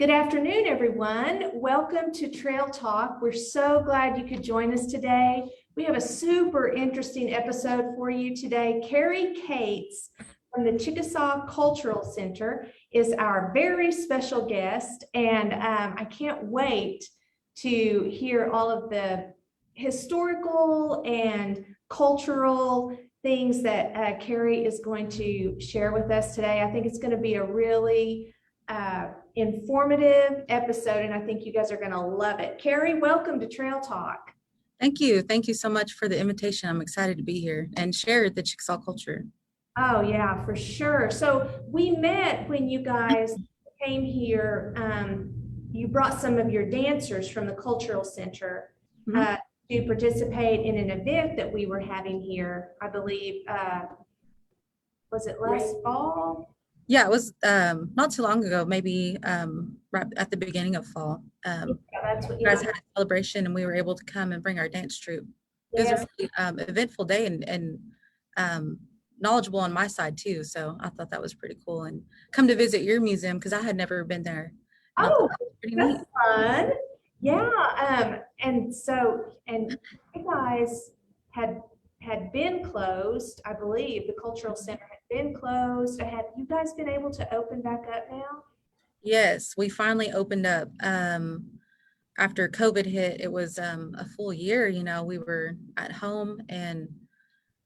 Good afternoon, everyone. Welcome to Trail Talk. We're so glad you could join us today. We have a super interesting episode for you today. Carrie Cates from the Chickasaw Cultural Center is our very special guest, and I can't wait to hear all of the historical and cultural things that Carrie is going to share with us today. I think it's going to be a really informative episode, and I think you guys are going to love it. Carrie, welcome to Trail Talk. Thank you. Thank you so much for the invitation. I'm excited to be here and share the Chickasaw culture. Oh, yeah, for sure. So we met when you guys came here. You brought some of your dancers from the Cultural Center to participate in an event that we were having here, I believe. Was it last fall? Yeah, it was not too long ago, maybe right at the beginning of fall. That's what you guys had a celebration and we were able to come and bring our dance troupe. It was a really eventful day and knowledgeable on my side too. So I thought that was pretty cool, and come to visit your museum because I had never been there. Oh, pretty neat. Fun. Yeah. And you guys had been closed, I believe. The Cultural Center had been closed. Have you guys been able to open back up now? Yes, we finally opened up. After COVID hit, it was a full year. We were at home and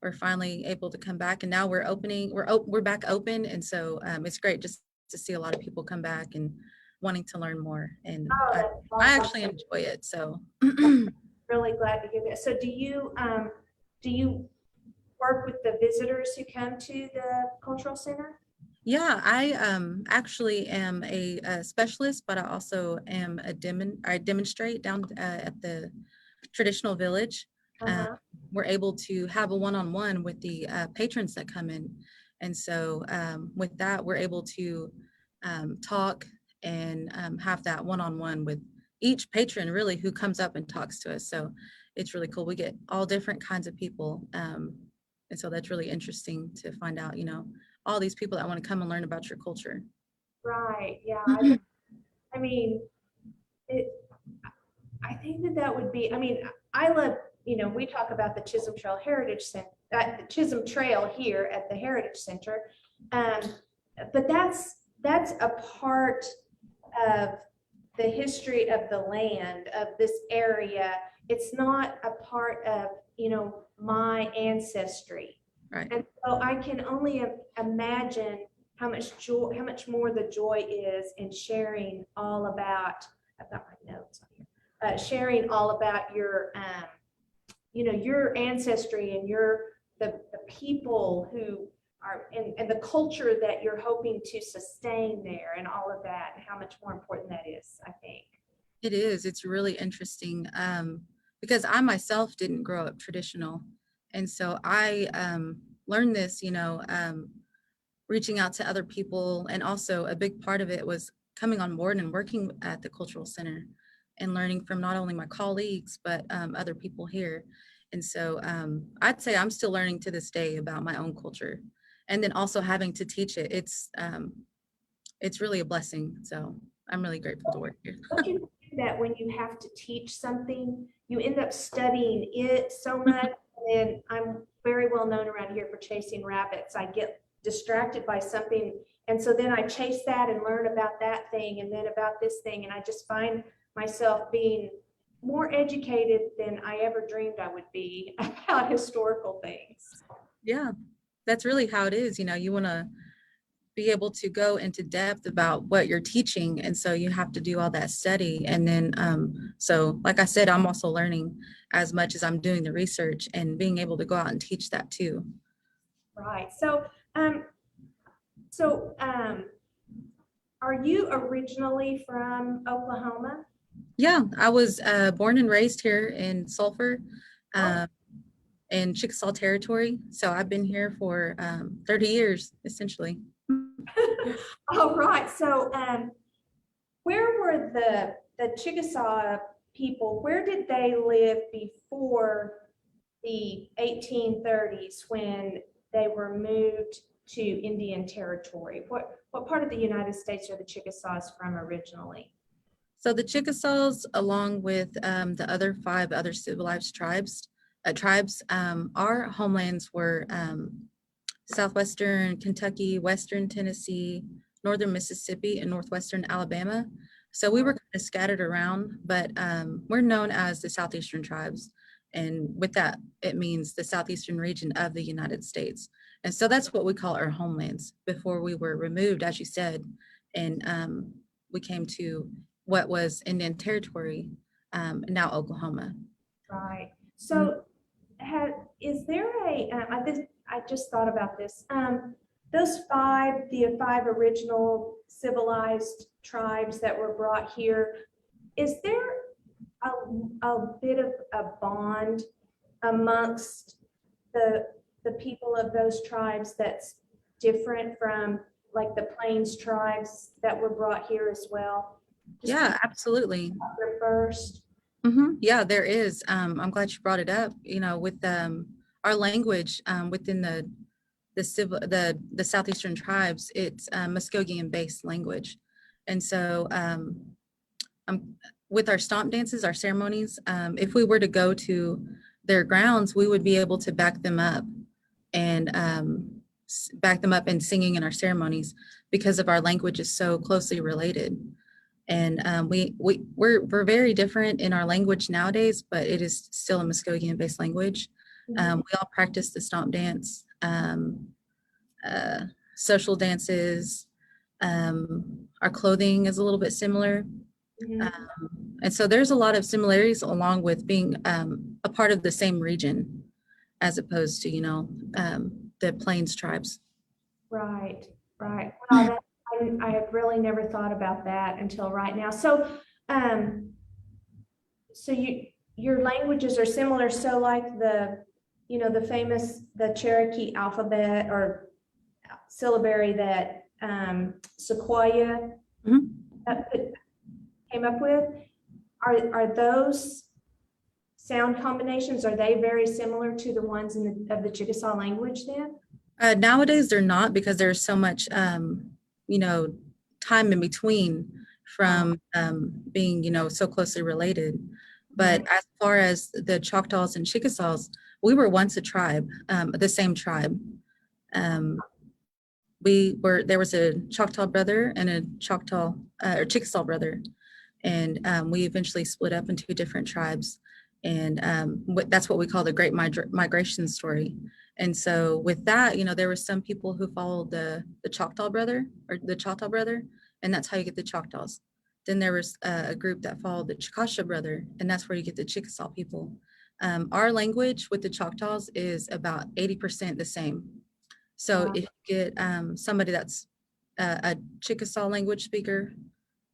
we're finally able to come back, and now we're opening. We're back open, and so it's great just to see a lot of people come back and wanting to learn more. And I actually enjoy it. So really glad to hear that. So do you work with the visitors who come to the Cultural Center? Yeah, I actually am a specialist, but I also am I demonstrate down at the traditional village. We're able to have a one-on-one with the patrons that come in. And so with that, we're able to talk and have that one-on-one with each patron really who comes up and talks to us. So it's really cool. We get all different kinds of people. And so that's really interesting to find out, all these people that want to come and learn about your culture. Right. Yeah. I mean, I think that would be, I love, we talk about the Chisholm Trail Heritage Center, the Chisholm Trail here at the Heritage Center. But that's a part of the history of the land, of this area. It's not a part of, my ancestry. Right. And so I can only imagine how much more the joy is in sharing all about, I've got my notes on here, sharing all about your, your ancestry and the people who are, and the culture that you're hoping to sustain there and all of that, and how much more important that is, I think. It is. It's really interesting because I myself didn't grow up traditional. And so I learned this, reaching out to other people. And also a big part of it was coming on board and working at the Cultural Center and learning from not only my colleagues, but other people here. And so I'd say I'm still learning to this day about my own culture. And then also having to teach it. It's really a blessing. So I'm really grateful to work here. Don't you think that when you have to teach something, you end up studying it so much? And I'm very well known around here for chasing rabbits. I get distracted by something, and so then I chase that and learn about that thing and then about this thing, and I just find myself being more educated than I ever dreamed I would be about historical things. Yeah, that's really how it is. You want to be able to go into depth about what you're teaching, and so you have to do all that study. And then so like I said, I'm also learning as much as I'm doing the research and being able to go out and teach that too. Right. So are you originally from Oklahoma? Yeah, I was born and raised here in Sulphur, in Chickasaw territory. So I've been here for 30 years, essentially. All right. So where were the Chickasaw people, where did they live before the 1830s when they were moved to Indian Territory? What part of the United States are the Chickasaws from originally? So the Chickasaws, along with the other 5 civilized tribes, our homelands were southwestern Kentucky, western Tennessee, northern Mississippi, and northwestern Alabama. So we were kind of scattered around, but we're known as the southeastern tribes. And with that, it means the southeastern region of the United States. And so that's what we call our homelands before we were removed, as you said, and we came to what was Indian Territory, now Oklahoma. Right. So is there I just thought about this. The 5 original civilized tribes that were brought here, is there a bit of a bond amongst the people of those tribes that's different from like the Plains tribes that were brought here as well? Yeah, absolutely. First. Yeah, there is. I'm glad you brought it up. You know, with our language within the southeastern tribes, it's Muskogean-based language, and so with our stomp dances, our ceremonies, if we were to go to their grounds, we would be able to back them up and singing in our ceremonies because of our language is so closely related. And we're very different in our language nowadays, but it is still a Muskogean-based language. We all practice the stomp dance, social dances. Our clothing is a little bit similar. And so there's a lot of similarities along with being a part of the same region as opposed to, the Plains tribes. Right. Wow, I have really never thought about that until right now. So, your languages are similar. So like the Cherokee alphabet or syllabary that Sequoia came up with, are those sound combinations, are they very similar to the ones of the Chickasaw language then? Nowadays they're not, because there's so much time in between from being so closely related. But as far as the Choctaws and Chickasaws, we were once a tribe, the same tribe. There was a Choctaw brother and a Choctaw or Chickasaw brother, and we eventually split up into different tribes, and that's what we call the Great Migration story. And so with that, there were some people who followed the Choctaw brother, and that's how you get the Choctaws. Then there was a group that followed the Chickasaw brother, and that's where you get the Chickasaw people. Our language with the Choctaws is about 80% the same. So if you get somebody that's a Chickasaw language speaker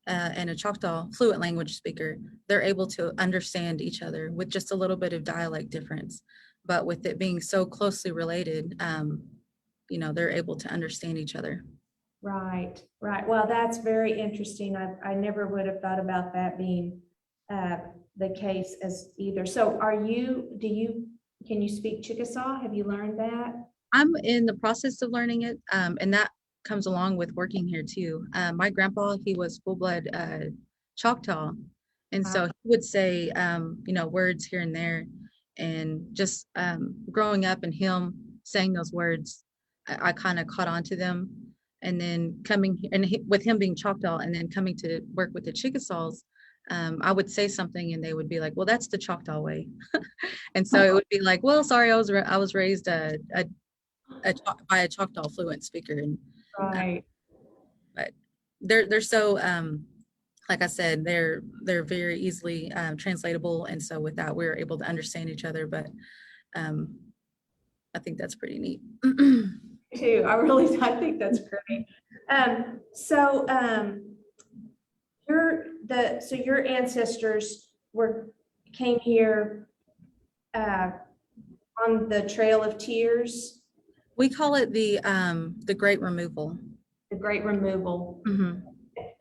and a Choctaw fluent language speaker, they're able to understand each other with just a little bit of dialect difference. But with it being so closely related, they're able to understand each other. Right. Well, that's very interesting. I never would have thought about that being the case as either. So can you speak Chickasaw? Have you learned that? I'm in the process of learning it, and that comes along with working here too. My grandpa, he was full-blood Choctaw, and so he would say, words here and there, and just growing up and him saying those words, I kind of caught on to them. And then with him being Choctaw and then coming to work with the Chickasaws, I would say something and they would be like, well, that's the Choctaw way. And so it would be like, well, sorry, I was raised by a Choctaw fluent speaker. And right. But they're so like I said, they're very easily translatable, and so with that we're able to understand each other. But I think that's pretty neat. Too. I think that's great. Your ancestors came here on the Trail of Tears. We call it the Great Removal. The Great Removal.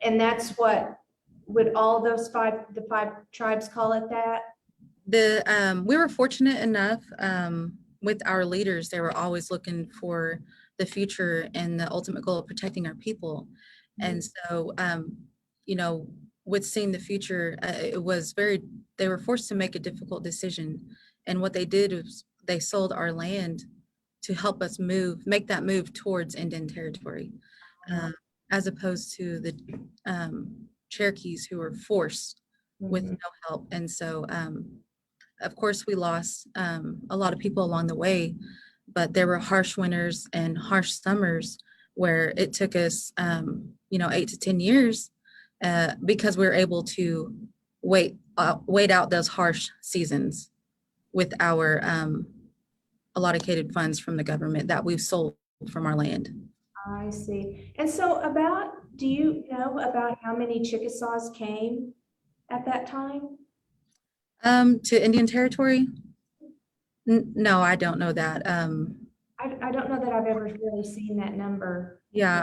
And that's what would all the 5 tribes call it that? We were fortunate enough with our leaders, they were always looking for the future and the ultimate goal of protecting our people. And so, you know, with seeing the future, it was they were forced to make a difficult decision. And what they did was they sold our land to help us make that move towards Indian territory, as opposed to the Cherokees who were forced with no help. And so, of course, we lost a lot of people along the way, but there were harsh winters and harsh summers where it took us, 8 to 10 years because we were able to wait out those harsh seasons with our allocated funds from the government that we've sold from our land. I see. And so do you know about how many Chickasaws came at that time? To Indian Territory? No, I don't know that. I don't know that I've ever really seen that number. Yeah,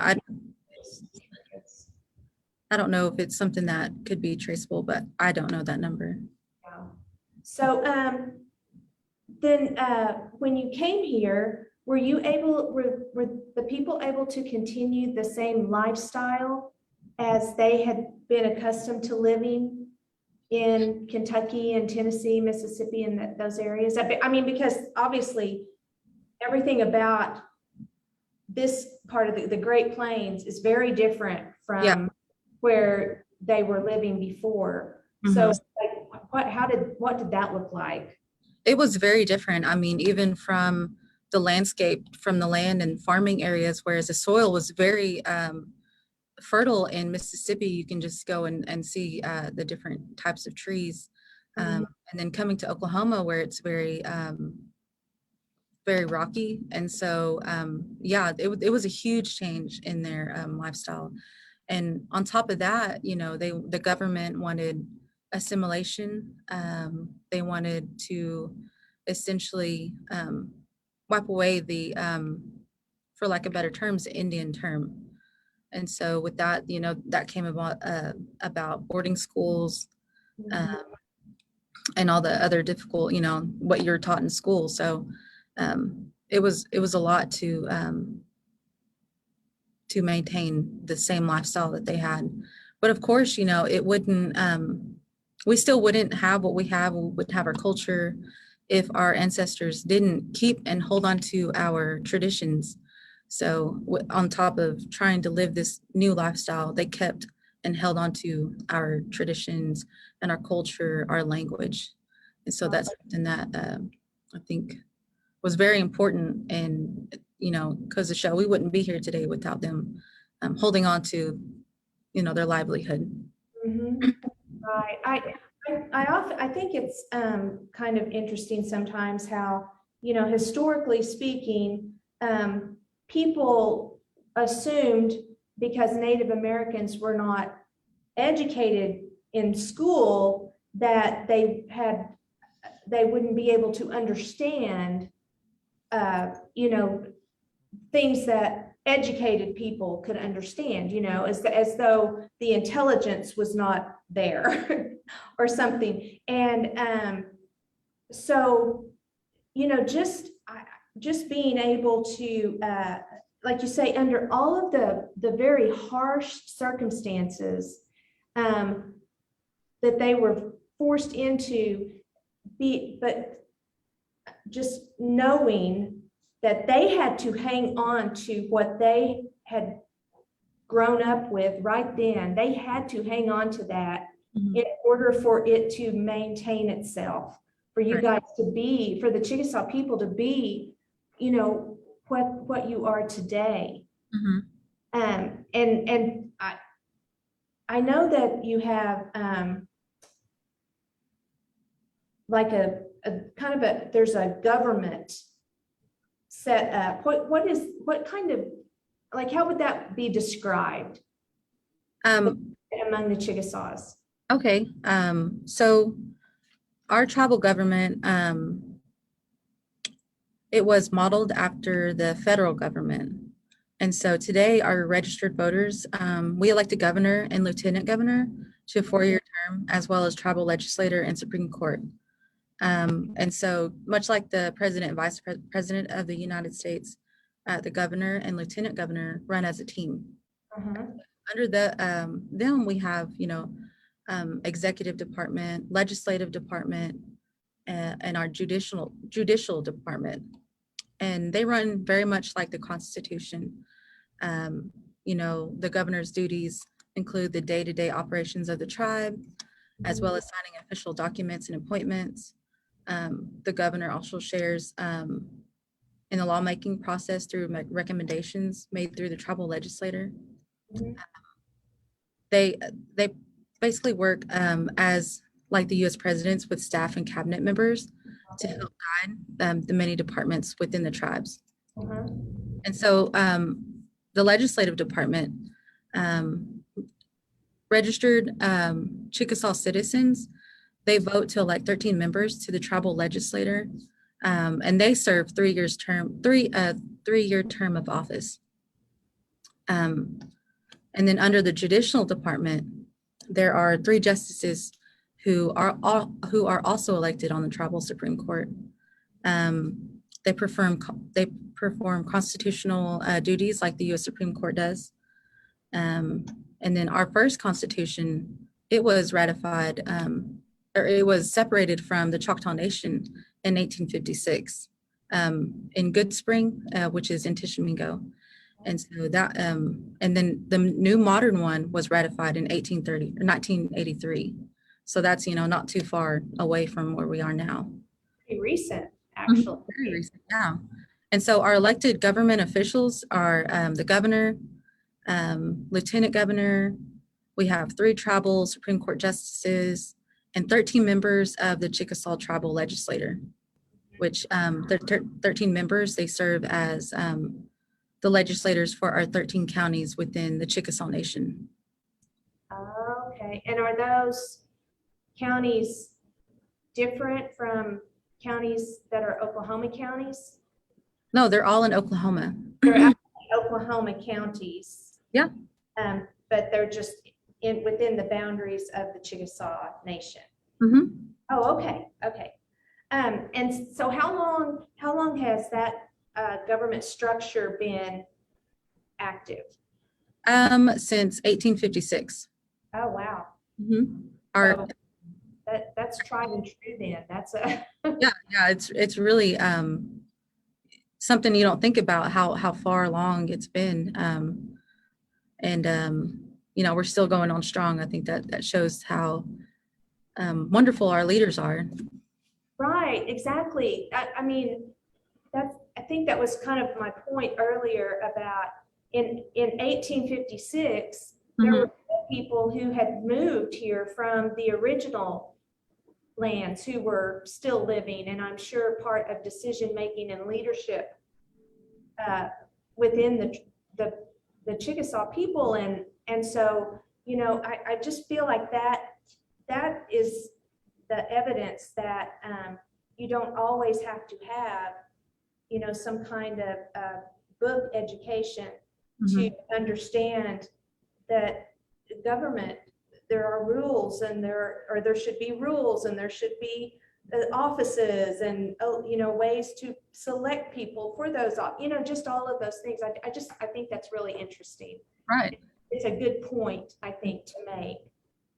I don't know if it's something that could be traceable, but I don't know that number. Yeah. So then when you came here, were the people able to continue the same lifestyle as they had been accustomed to living in Kentucky and Tennessee, Mississippi, and those areas? I mean, because obviously everything about this part of the Great Plains is very different from where they were living before. So like, what did that look like? It was very different. I mean, even from the landscape, from the land and farming areas, whereas the soil was very fertile in Mississippi, you can just go and see the different types of trees. And then coming to Oklahoma, where it's very, very rocky. And so, it was a huge change in their lifestyle. And on top of that, the government wanted assimilation. They wanted to essentially wipe away the, for lack of better terms, the Indian term. And so with that, that came about boarding schools and all the other difficult, what you're taught in school. So it was a lot to maintain the same lifestyle that they had. But of course, it wouldn't, we still wouldn't have what we have. We wouldn't have our culture if our ancestors didn't keep and hold on to our traditions. So on top of trying to live this new lifestyle, they kept and held on to our traditions and our culture, our language. And so that's something that I think was very important. And, because the show, we wouldn't be here today without them holding on to, their livelihood. Right. I think it's kind of interesting sometimes how, historically speaking, people assumed because Native Americans were not educated in school that they wouldn't be able to understand, things that educated people could understand, as though the intelligence was not there or something. And so, just being able to, like you say, under all of the very harsh circumstances that they were forced into, but just knowing that they had to hang on to what they had grown up with right then. They had to hang on to that in order for it to maintain itself, for you guys to be, for the Chickasaw people to be, what you are today. And I know that you have like a kind of there's a government set up. What kind of, like, how would that be described among the Chickasaws? Okay, so our tribal government, it was modeled after the federal government. And so today our registered voters, we elect a governor and lieutenant governor to a 4-year term, as well as tribal legislator and Supreme Court. And so much like the president and vice president of the United States, the governor and lieutenant governor run as a team. Uh-huh. Under them, we have, executive department, legislative department, and our judicial department. And they run very much like the Constitution. The governor's duties include the day-to-day operations of the tribe, as well as signing official documents and appointments. The governor also shares in the lawmaking process through recommendations made through the tribal legislator. Mhm. They basically work as like the U.S. presidents with staff and cabinet members to help guide the many departments within the tribes. Uh-huh. And so the legislative department registered Chickasaw citizens. They vote to elect 13 members to the tribal legislature, and they serve 3 years term, three-year term of office. And then under the judicial department, there are 3 justices who are also elected on the tribal Supreme Court. They perform constitutional duties like the U.S. Supreme Court does. And then our first constitution, it was ratified, or it was separated from the Choctaw Nation in 1856 in Good Spring, which is in Tishomingo. And so that, and then the new modern one was ratified in 1983. So that's, not too far away from where we are now. Pretty recent, actually. Very recent, yeah. And so our elected government officials are the governor, lieutenant governor. We have 3 tribal Supreme Court justices and 13 members of the Chickasaw tribal legislature, which the 13 members, they serve as the legislators for our 13 counties within the Chickasaw Nation. Okay, and are those counties different from counties that are Oklahoma counties? No, they're all in Oklahoma. They're actually Oklahoma counties. Yeah. But they're just within the boundaries of the Chickasaw Nation. Mm-hmm. Oh, okay, okay. And so how long has that government structure been active? Since 1856. Oh, wow. Mm-hmm. So that's tried and true then. That's a yeah, it's really something you don't think about how far along it's been. We're still going on strong. I think that shows how wonderful our leaders are. Right, exactly. I mean, I think that was kind of my point earlier about in 1856, there were people who had moved here from the original lands who were still living, and I'm sure part of decision making and leadership within the Chickasaw people, and so I just feel like that is the evidence that you don't always have to have some kind of book education to understand that government, there are rules, and there should be rules, and there should be offices, and ways to select people for those, just all of those things. I think that's really interesting. Right. It's a good point, I think, to make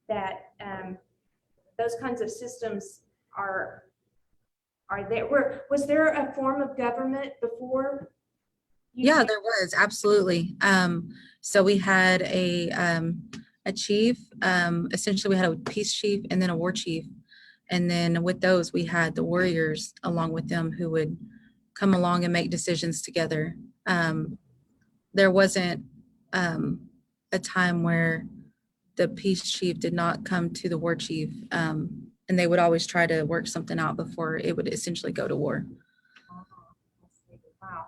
that those kinds of systems are there. Was there a form of government before? Yeah, there was, absolutely. So we had a chief, essentially we had a peace chief and then a war chief. And then with those, we had the warriors along with them who would come along and make decisions together. There wasn't a time where the peace chief did not come to the war chief, and they would always try to work something out before it would essentially go to war. Wow.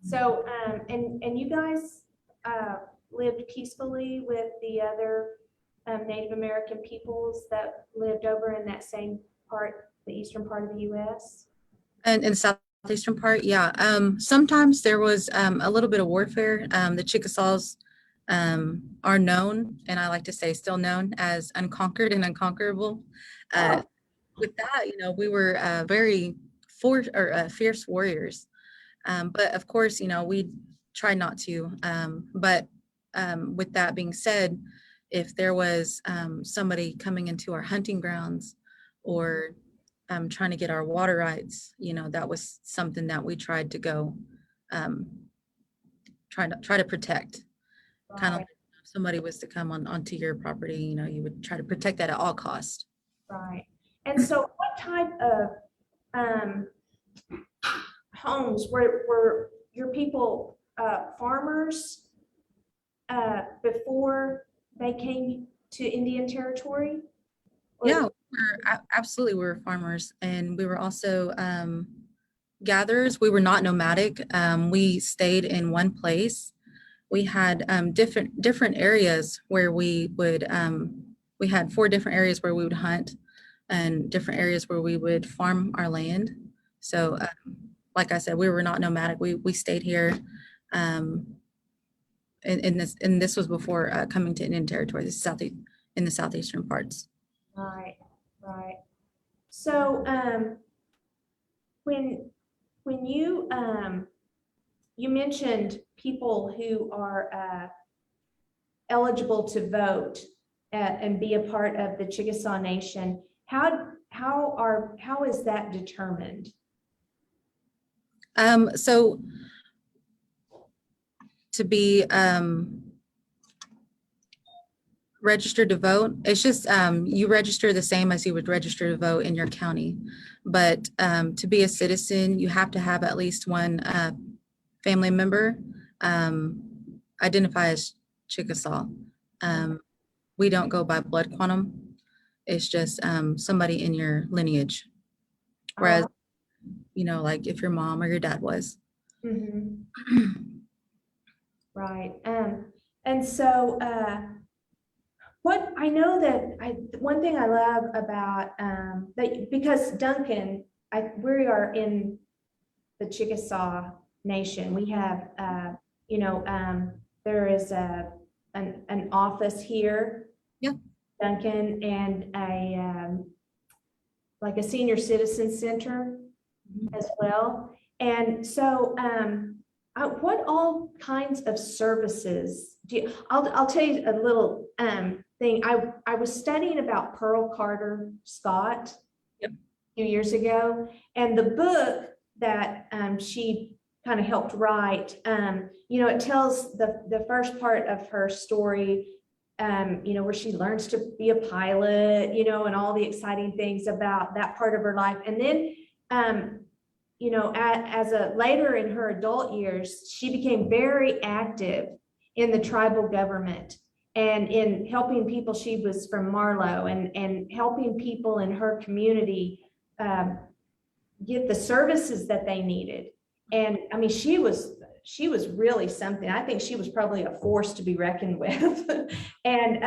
So, and you guys lived peacefully with the other Native American peoples that lived over in that same part, the eastern part of the U.S.? And in the southeastern part, yeah. Sometimes there was a little bit of warfare. The Chickasaws are known, and I like to say still known, as unconquered and unconquerable. With that, we were very fierce warriors. But of course, we try not to. But with that being said, if there was somebody coming into our hunting grounds or trying to get our water rights, that was something that we tried to go try to protect. Kind of Right, like if somebody was to come onto your property, you would try to protect that at all costs. right. And so what type of um, homes were your people farmers before they came to Indian Territory? Or- Yeah, absolutely. We were farmers, and we were also gatherers. We were not nomadic. We stayed in one place. We had different areas where we had 4 different areas where we would hunt and different areas where we would farm our land. So like I said, we were not nomadic. We stayed here. And this was before coming to Indian Territory, in the southeastern parts. Right, right. So when you you mentioned people who are eligible to vote and be a part of the Chickasaw Nation, how is that determined? So to be registered to vote, it's just you register the same as you would register to vote in your county. But to be a citizen, you have to have at least one family member identify as Chickasaw. We don't go by blood quantum. It's just somebody in your lineage. Whereas, like if your mom or your dad was. Mhm. Right. And so what I know that one thing I love about that, because Duncan, we are in the Chickasaw Nation. We have there is an office here, Yeah. Duncan, and like a senior citizen center as well. And so what all kinds of services do you, I'll tell you a little thing. I was studying about Pearl Carter Scott Yep. a few years ago, and the book that she kind of helped write, it tells the first part of her story, where she learns to be a pilot, and all the exciting things about that part of her life. And then as a later in her adult years, she became very active in the tribal government and in helping people. She was from Marlow, and helping people in her community get the services that they needed. And I mean, she was really something. I think she was probably a force to be reckoned with. And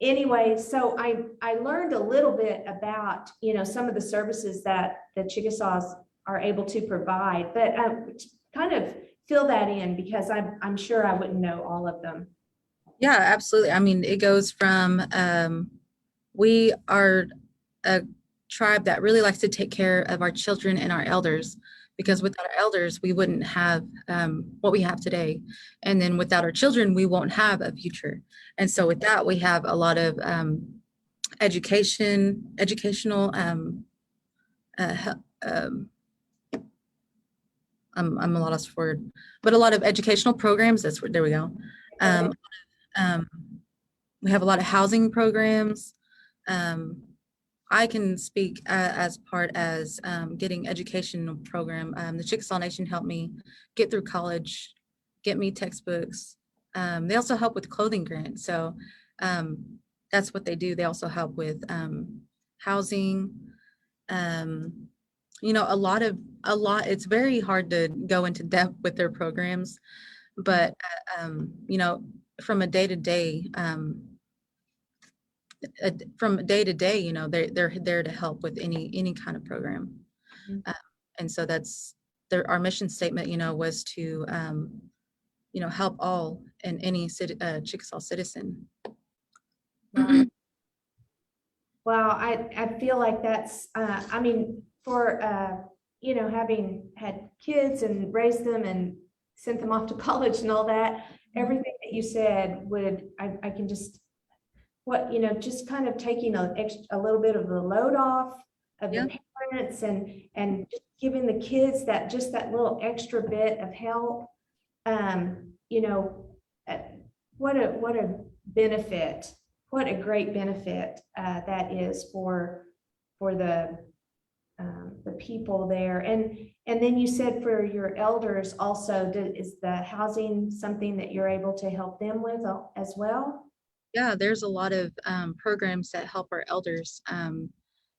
anyway, so I learned a little bit about some of the services that the Chickasaws are able to provide, but kind of fill that in, because I'm sure I wouldn't know all of them. Yeah, absolutely. I mean, it goes from we are a tribe that really likes to take care of our children and our elders, because without our elders, we wouldn't have what we have today. And then without our children, we won't have a future. And so with that, we have a lot of educational, I'm a lost for word, but a lot of educational programs. There we go. Um, we have a lot of housing programs. I can speak as part as getting educational program. The Chickasaw Nation helped me get through college, get me textbooks. They also help with clothing grants. So that's what they do. They also help with housing. It's very hard to go into depth with their programs, but from a day to day, they're there to help with any kind of program. And so that's our mission statement, was to help all and any Chickasaw citizen. Wow. Well, I feel like that's I mean, for having had kids and raised them and sent them off to college and all that, everything that you said I can just, just kind of taking a little bit of the load off of Yeah. the parents and just giving the kids that little extra bit of help. Um, you know, uh, what a benefit, what a great benefit that is for the people there. And then you said for your elders also, is the housing something that you're able to help them with as well? Yeah, there's a lot of programs that help our elders.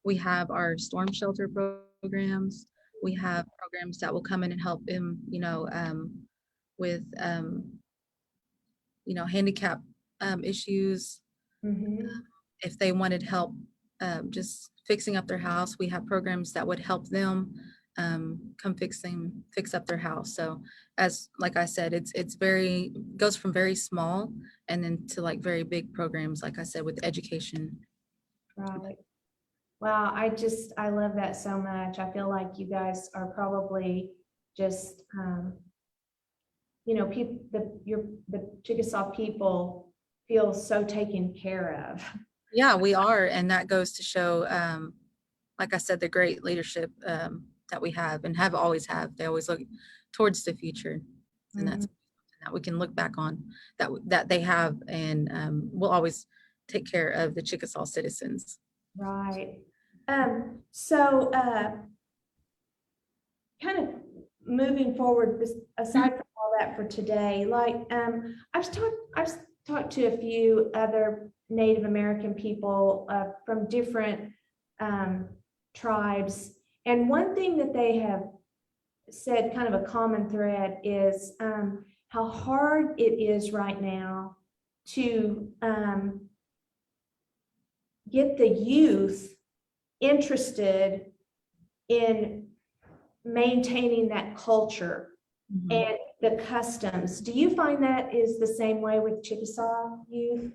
We have our storm shelter programs. We have programs that will come in and help them, with, handicap issues. Mhm. If they wanted help just fixing up their house, we have programs that would help them come fix up their house. So as like I said, it's very goes from very small and then to like very big programs, like I said, with education. Right. Wow, I love that so much. I feel like you guys are probably just, people, the Chickasaw people feel so taken care of. Yeah, we are, and that goes to show, like I said, the great leadership that we have and have always have. They always look towards the future, and that's Mhm. something that we can look back on that they have, and we'll always take care of the Chickasaw citizens. Right. So, kind of moving forward, aside from all that for today, like, I've talked to a few other Native American people from different um, tribes, and one thing that they have said, kind of a common thread, is how hard it is right now to get the youth interested in maintaining that culture Mhm. and the customs. Do you find that is the same way with Chickasaw youth?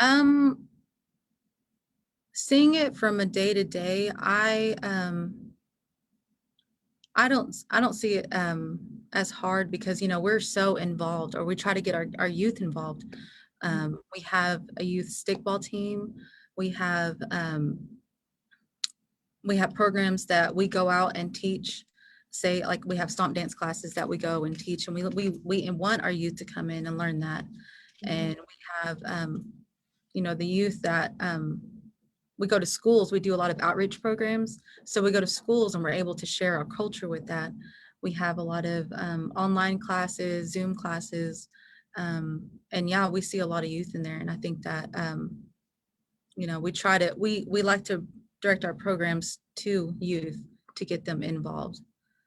Um, Seeing it from a day to day, I don't see it as hard because we're so involved, or we try to get our youth involved. We have a youth stickball team. We have we have programs that we go out and teach. Say like we have stomp dance classes that we go and teach, and we want our youth to come in and learn that. And we have the youth that we go to schools. We do a lot of outreach programs, so we go to schools and we're able to share our culture with that. We have a lot of online classes, Zoom classes, and yeah, we see a lot of youth in there. And I think that we like to direct our programs to youth to get them involved.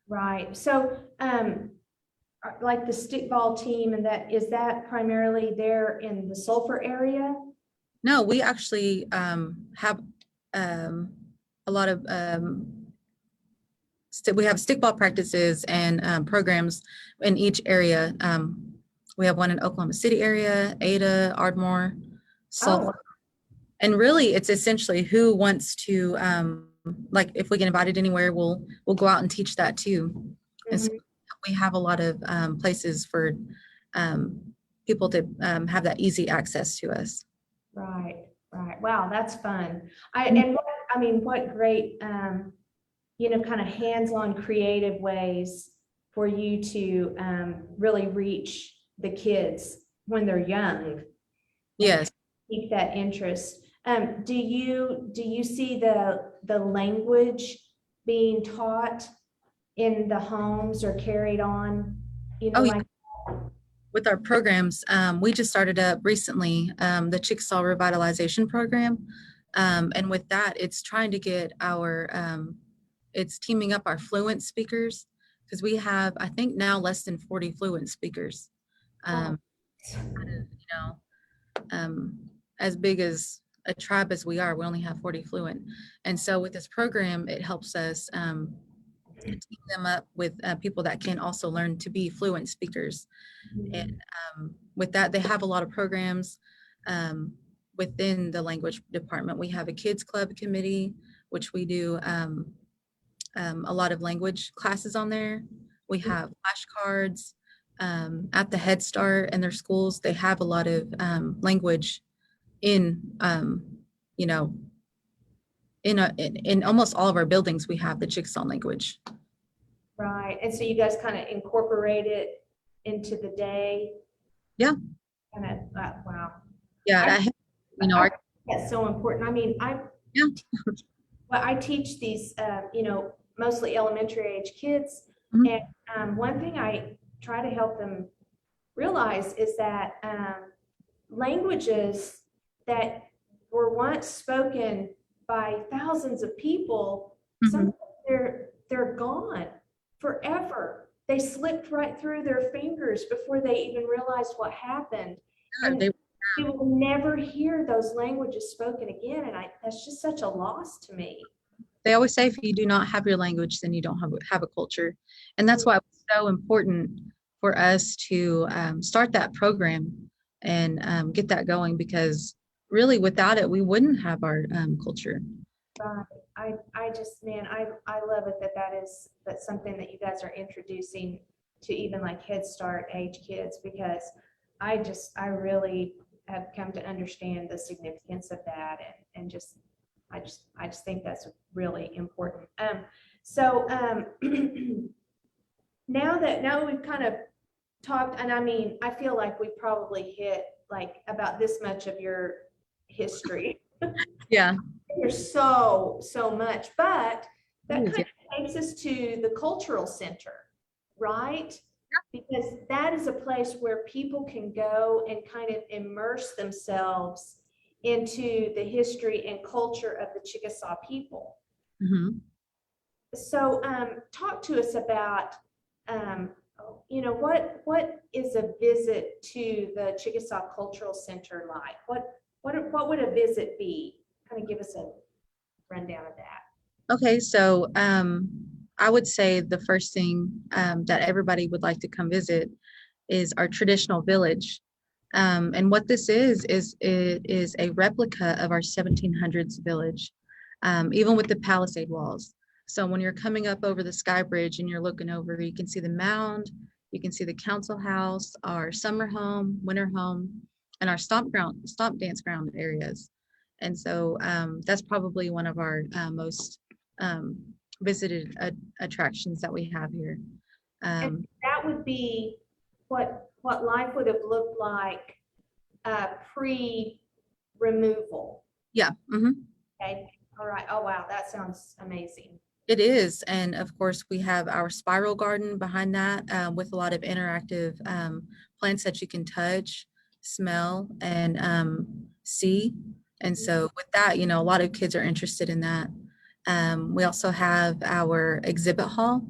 Right. So, like the stickball team, and that is that primarily there in the Sulphur area? No, we actually have um, a lot of we have stickball practices and programs in each area. We have one in Oklahoma City area, Ada, Ardmore, Oh, Sulphur. And really it's essentially who wants to like if we get invited anywhere, we'll go out and teach that too. And so mhm. we have a lot of places for um, people to have that easy access to us. Right, right. Wow, that's fun. What great, kind of hands-on creative ways for you to really reach the kids when they're young and Yes. keep that interest. Do you see the language being taught in the homes or carried on, Oh, yeah. like? With our programs, we just started up recently the Chickasaw Revitalization Program. And with that, it's trying to get it's teaming up our fluent speakers because we have, I think now less than 40 fluent speakers. Wow. Um, you know, um, as big as a tribe as we are, we only have 40 fluent. And so with this program, it helps us team them up with people that can also learn to be fluent speakers. And with that, they have a lot of programs within the language department. We have a kids club committee, which we do a lot of language classes on there. We have flashcards at the Head Start and their schools. They have a lot of language in, you know, in almost all of our buildings. We have the Chickasaw language. Right. And so you guys kind of incorporate it into the day. Yeah. Kind of, wow. Yeah. I think that's so important. I mean, Yeah. well, I teach these, mostly elementary age kids. Mhm. And one thing I try to help them realize is that languages that were once spoken by thousands of people, sometimes they're gone forever. They slipped right through their fingers before they even realized what happened. Yeah, And we will never hear those languages spoken again. And that's just such a loss to me. they always say if you do not have your language, then you don't have a culture. And that's why it's so important for us to start that program and get that going, because really without it, we wouldn't have our culture. I just, man, I love it that's something that you guys are introducing to even like Head Start age kids, because I really have come to understand the significance of that, and I just think that's really important. So now that we've kind of talked, and I mean, I feel like we probably hit like about this much of your history. Yeah. There's so much, but that kind of takes us to the cultural center, right? Because that is a place where people can go and kind of immerse themselves into the history and culture of the Chickasaw people. Mm-hmm. So talk to us about, what is a visit to the Chickasaw Cultural Center like? What would a visit be? Kind of give us a rundown of that. Okay, so I would say the first thing that everybody would like to come visit is our traditional village. And what this is it is a replica of our 1700s village, even with the palisade walls. So when you're coming up over the Sky Bridge and you're looking over, you can see the mound, you can see the council house, our summer home, winter home, and our stomp dance ground areas. And so that's probably one of our most visited attractions that we have here. And that would be what life would have looked like pre-removal. Yeah. Mm-hmm. Okay. All right. Oh, wow. That sounds amazing. It is. And of course, we have our spiral garden behind that with a lot of interactive plants that you can touch, smell, and see. And so with that, a lot of kids are interested in that. We also have our exhibit hall,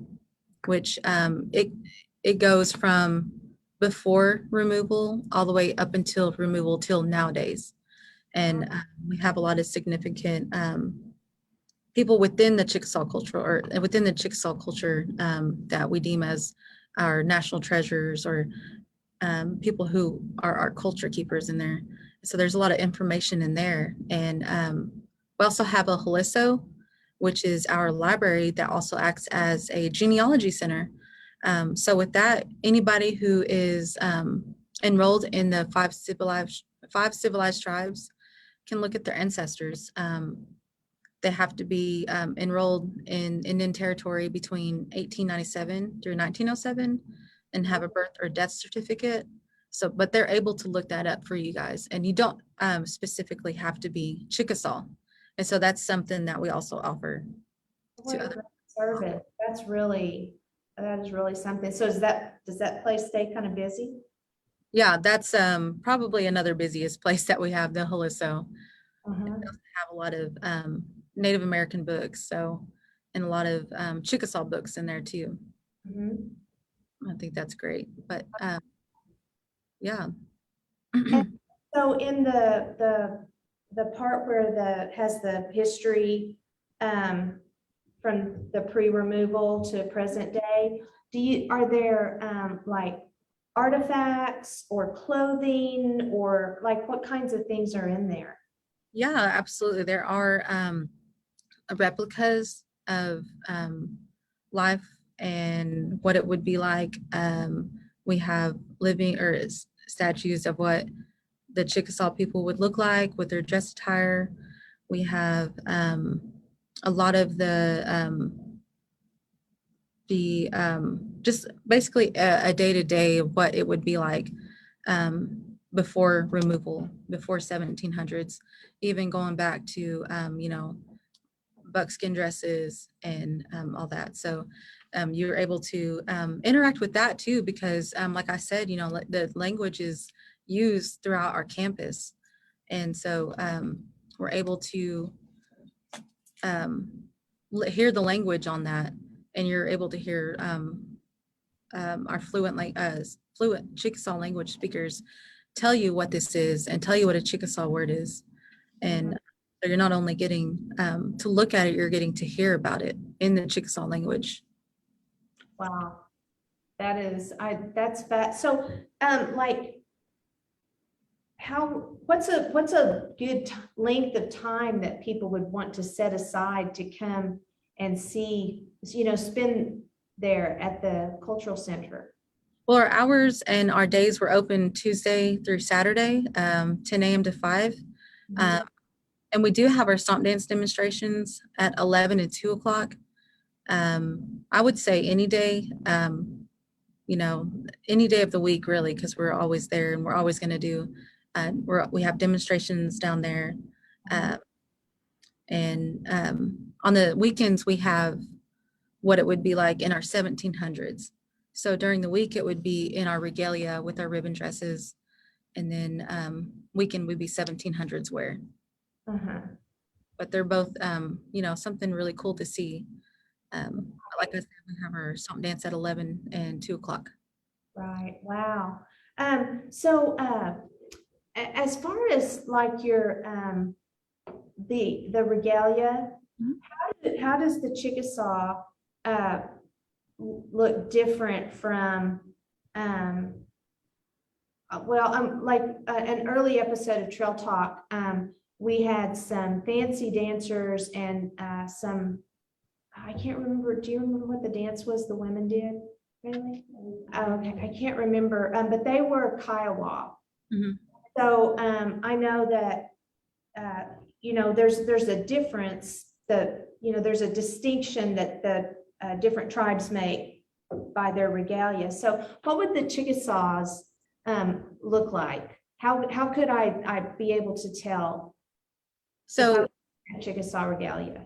which it goes from before removal all the way up until removal till nowadays. And we have a lot of significant people within the Chickasaw culture or within the Chickasaw culture that we deem as our national treasures, or people who are our culture keepers in there. So there's a lot of information in there. And we also have a Holiso, which is our library that also acts as a genealogy center. So with that, anybody who is enrolled in the five civilized tribes can look at their ancestors. They have to be enrolled in Indian Territory between 1897 through 1907 and have a birth or death certificate. So, but they're able to look that up for you guys, and you don't specifically have to be Chickasaw. And so that's something that we also offer What to a other. great service. That is really something. So does that place stay kind of busy? Yeah, that's probably another busiest place that we have, the Holiso. Uh-huh. It does have a lot of Native American books, so, and a lot of Chickasaw books in there too. Mm-hmm. I think that's great. But yeah. And so in the part where has the history from the pre-removal to present day, are there like artifacts or clothing, or like what kinds of things are in there? Yeah, absolutely. There are replicas of life and what it would be like. We have living or statues of what the Chickasaw people would look like with their dress attire. We have a lot of the just basically a day-to-day of what it would be like before removal, before 1700s, even going back to buckskin dresses and all that. So you're able to interact with that too, because like I said, the language is used throughout our campus. And so we're able to hear the language on that, and you're able to hear our fluent Chickasaw language speakers tell you what this is and tell you what a Chickasaw word is. And so you're not only getting to look at it, you're getting to hear about it in the Chickasaw language. Wow. That's fat. So, like, what's a good length of time that people would want to set aside to come and see, spend there at the cultural center? Well, our hours and our days were open Tuesday through Saturday, 10 a.m. to 5. And we do have our stomp dance demonstrations at 11 and 2 o'clock. I would say any day, any day of the week, really, because we're always there and we're always going to do, we have demonstrations down there. And on the weekends, we have what it would be like in our 1700s. So during the week, it would be in our regalia with our ribbon dresses. And then weekend would be 1700s wear. But they're both, something really cool to see. Like I said, we have our stomp dance at 11 and 2 o'clock. Right. Wow. So as far as like your the regalia, how does the Chickasaw look different from like an early episode of Trail Talk? We had some fancy dancers and some, I can't remember. Do you remember what the dance was the women did? Really? Okay, I can't remember, but they were Kiowa. So I know that there's a difference, there's a distinction that the different tribes make by their regalia. So what would the Chickasaws look like? How could I be able to tell? So Chickasaw regalia.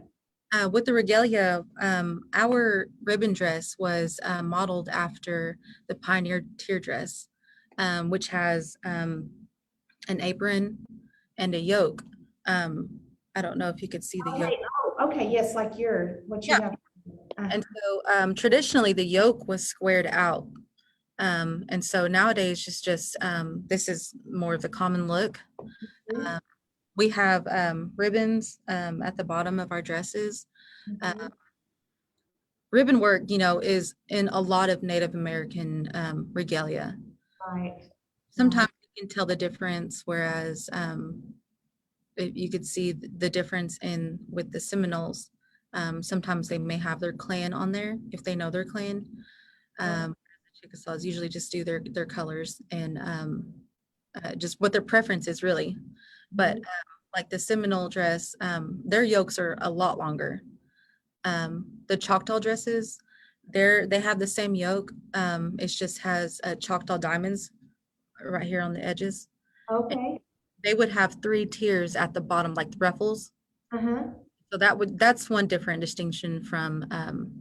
With the regalia, our ribbon dress was modeled after the pioneer tier dress, which has an apron and a yoke. I don't know if you could see the yoke. Oh, okay, yes, like what you have. And so traditionally the yoke was squared out. And so nowadays just this is more of the common look. We have ribbons at the bottom of our dresses. Ribbon work, is in a lot of Native American regalia. Right. Sometimes you can tell the difference, whereas you could see the difference with the Seminoles. Sometimes they may have their clan on there if they know their clan. Chickasaws usually just do their colors and just what their preference is, really. But like the Seminole dress, their yokes are a lot longer. The Choctaw dresses, they have the same yoke. It just has Choctaw diamonds right here on the edges. Okay. And they would have 3 tiers at the bottom, like the ruffles. So that's one different distinction from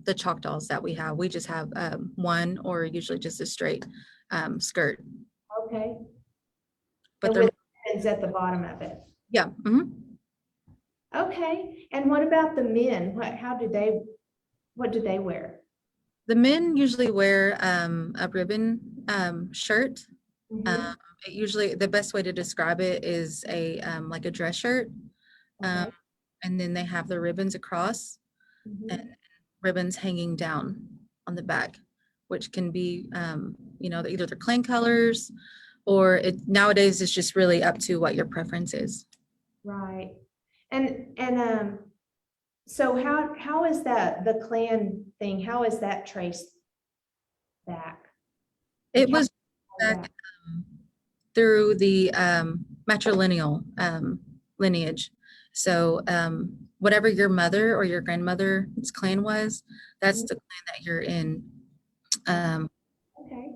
the Choctaws that we have. We just have one, or usually just a straight skirt. Okay. But with ribbons at the bottom of it. Yeah. Okay. And what about the men? What do they wear? The men usually wear a ribbon shirt. Usually the best way to describe it is like a dress shirt. And then they have the ribbons across and ribbons hanging down on the back, which can be, either the clan colors, or nowadays it's just really up to what your preference is. Right. And So how is that, the clan thing, how is that traced back? It Like, how- was back through the matrilineal lineage. So whatever your mother or your grandmother's clan was, that's the clan that you're in. Okay.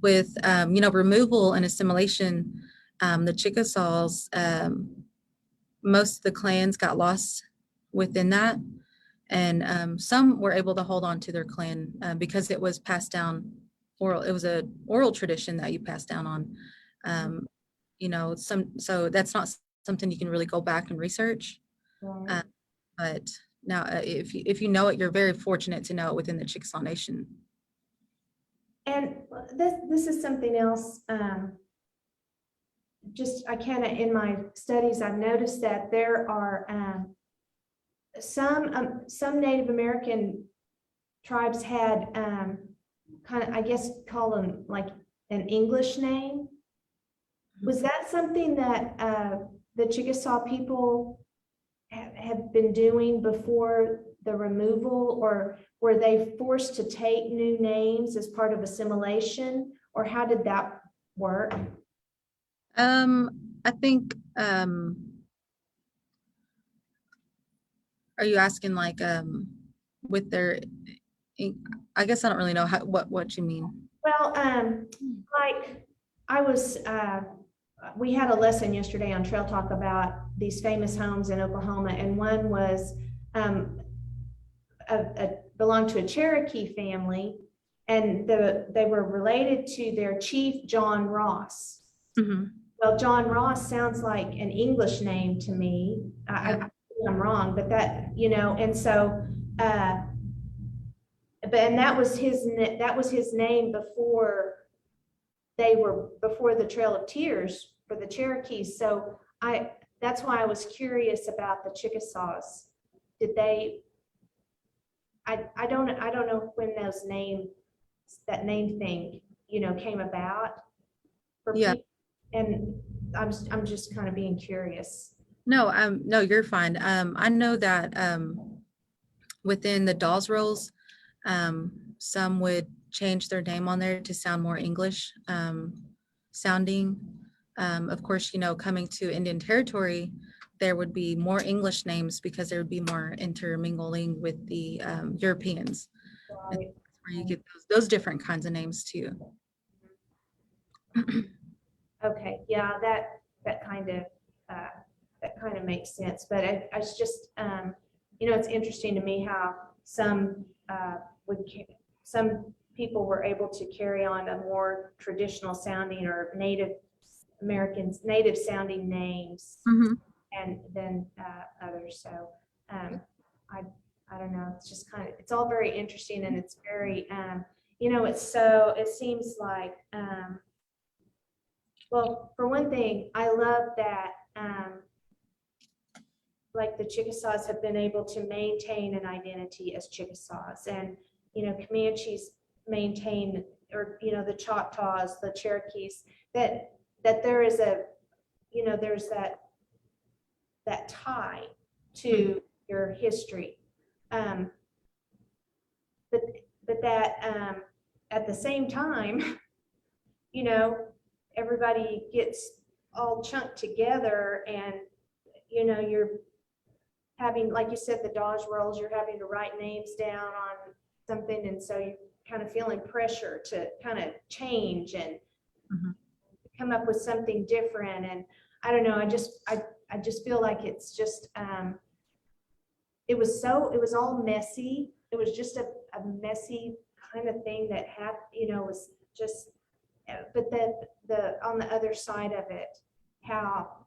With removal and assimilation, the Chickasaws, most of the clans got lost within that, and some were able to hold on to their clan because it was passed down oral. It was a oral tradition that you passed down on. So that's not something you can really go back and research. Right. But now, if you know it, you're very fortunate to know it within the Chickasaw Nation. And this is something else. Just I kind of in my studies, I've noticed that there are some Native American tribes had kind of, I guess, call them like an English name. Was that something that the Chickasaw people have been doing before the removal, or were they forced to take new names as part of assimilation, or how did that work? I think, are you asking like with their, I guess I don't really know what you mean. Well, like I was, we had a lesson yesterday on Trail Talk about these famous homes in Oklahoma, and one was belonged to a Cherokee family, and they were related to their chief, John Ross. Mhm. Well, John Ross sounds like an English name to me. I'm wrong, but that, and so, and that was his name before the Trail of Tears for the Cherokees. So that's why I was curious about the Chickasaws. Did they, I don't know when that name thing, came about for Yeah. people. And I'm just kind of being curious. No, you're fine. I know that within the Dawes rolls, some would change their name on there to sound more English sounding. Of course, coming to Indian Territory, there would be more English names because there would be more intermingling with the Europeans. And Right. that's where you get those different kinds of names too. Okay, yeah, that kind of makes sense. But it's just it's interesting to me how some people were able to carry on a more traditional sounding or Native Americans, native sounding names, Mhm. and then others. So I don't know. It's just it's all very interesting, and it's very it seems like. Well, for one thing, I love that like the Chickasaws have been able to maintain an identity as Chickasaws, and Comanches maintain, or the Choctaws, the Cherokees, that there is there's that tie to your history, um, but that at the same time, everybody gets all chunked together, and you're having, like you said, the Dodge rolls, you're having to write names down on something, and so you're kind of feeling pressure to kind of change and come up with something different. And I don't know, I just feel like it's just it was all messy. It was just a messy kind of thing that had was just, but then on the other side of it, how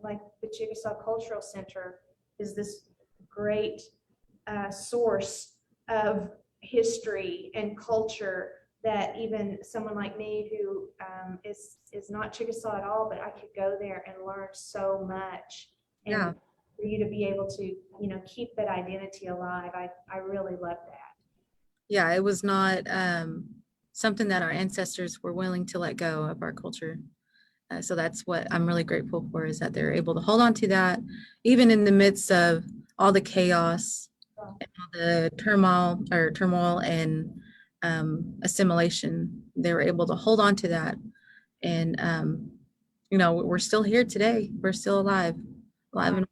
like the Chickasaw Cultural Center is this great source of history and culture that even someone like me who is not Chickasaw at all, but I could go there and learn so much. And Yeah. for you to be able to keep that identity alive, I really love that. Yeah, it was not something that our ancestors were willing to let go of our culture. So that's what I'm really grateful for, is that they're able to hold on to that, even in the midst of all the chaos, and all the turmoil and assimilation. They were able to hold on to that. And, we're still here today. We're still alive. Right. And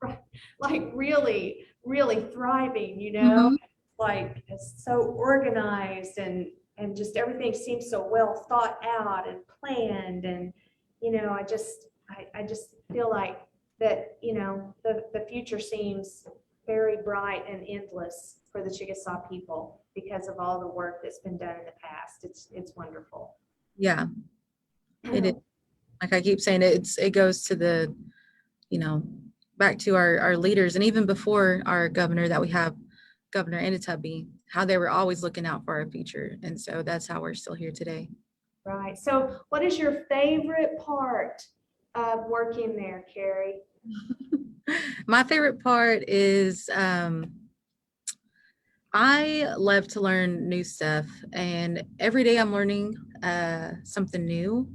Right. Like really, really thriving, Mhm. like it's so organized and just everything seems so well thought out and planned. And, I just feel like that, the future seems very bright and endless for the Chickasaw people because of all the work that's been done in the past. It's wonderful. Yeah, it is. Like I keep saying, it goes to the, you know, back to our leaders, and even before our governor that we have, Governor Enitubby, how they were always looking out for our future. And so that's how we're still here today. Right. So what is your favorite part of working there, Carrie? My favorite part is I love to learn new stuff, and every day I'm learning something new.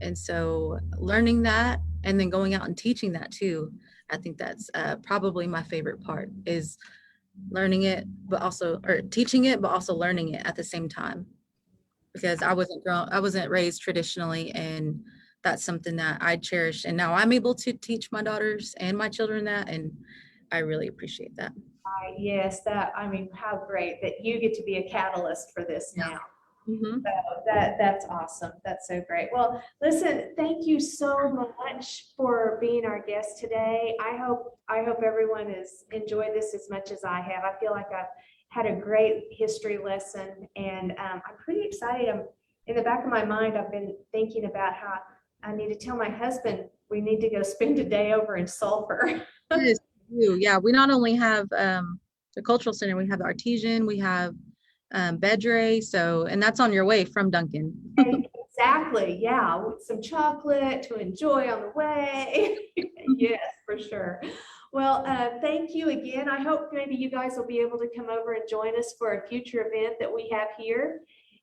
And so learning that and then going out and teaching that too, I think that's probably my favorite part is learning it, but also, or teaching it, but also learning it at the same time. Because I wasn't raised traditionally, and that's something that I cherish. And now I'm able to teach my daughters and my children that, and I really appreciate that. Yes, I mean, how great that you get to be a catalyst for this Yeah. now. Mm-hmm. That's awesome. That's so great. Well, listen, thank you so much for being our guest today. I hope everyone has enjoyed this as much as I have. I feel like I've had a great history lesson, and I'm pretty excited. In the back of my mind, I've been thinking about how I need to tell my husband we need to go spend a day over in Sulphur. Yes, we do. Yeah, we not only have the cultural center, we have the artesian, we have Bedre, so, and that's on your way from Duncan. Exactly. Yeah. With some chocolate to enjoy on the way. Yes, for sure. Well, thank you again. I hope maybe you guys will be able to come over and join us for a future event that we have here.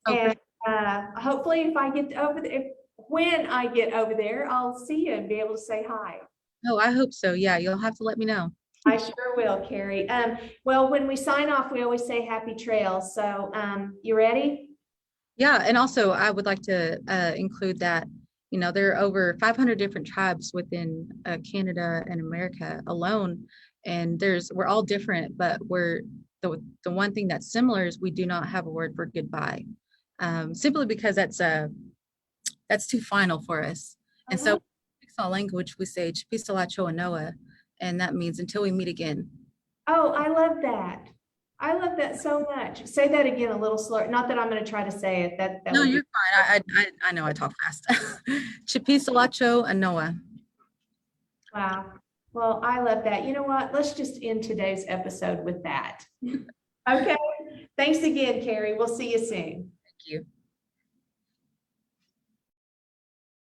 Oh, for And hopefully if I get over there, when I get over there, I'll see you and be able to say hi. Oh, I hope so. Yeah, you'll have to let me know. I sure will, Carrie. Well, when we sign off, we always say happy trails. So you ready? Yeah, and also I would like to include that, there are over 500 different tribes within Canada and America alone, and we're all different, but the one thing that's similar is we do not have a word for goodbye, simply because that's too final for us. And so, Chickasaw language, we say Chipisalacho Noah, and that means until we meet again. Oh, I love that. I love that so much. Say that again a little slower. Not that I'm going to try to say it. That No, would be you're fine. I know I talk fast. Chipisalacho Anoa. wow. Well, I love that. You know what? Let's just end today's episode with that. Okay. Thanks again, Carrie. We'll see you soon. Thank you.